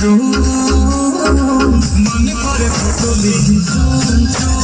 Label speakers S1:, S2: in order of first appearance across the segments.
S1: Room মনে করে photo লিখি চুম চুম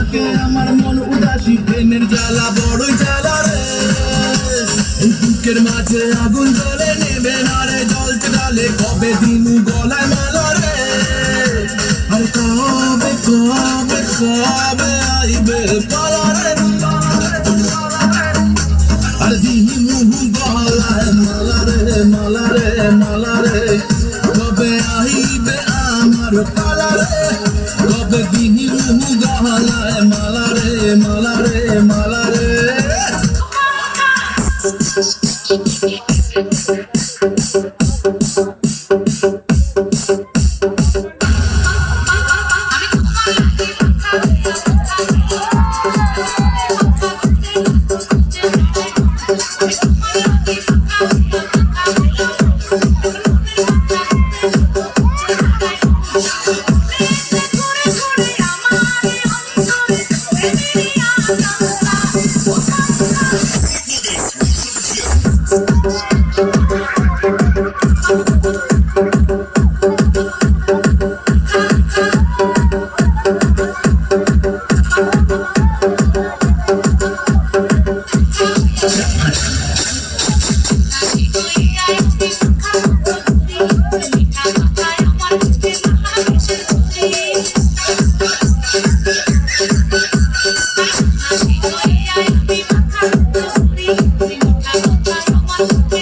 S1: তোকে আমার মন উদাসী প্রেমের জ্বালা বড়ই জ্বালা রে বুকের মাঝে আগুন জ্বলে নেবে না রে জলতে ডালে কবে দিনু গলায় মালা রে আর কবে কবে কবে আইবে পালা রে আর দিনু গলায় মালা রে মালা রে মালা রে কবে আইবে আমার পালা রে কবে দিনু গলায় মালা রে মালা রে মালা রে
S2: Thank you.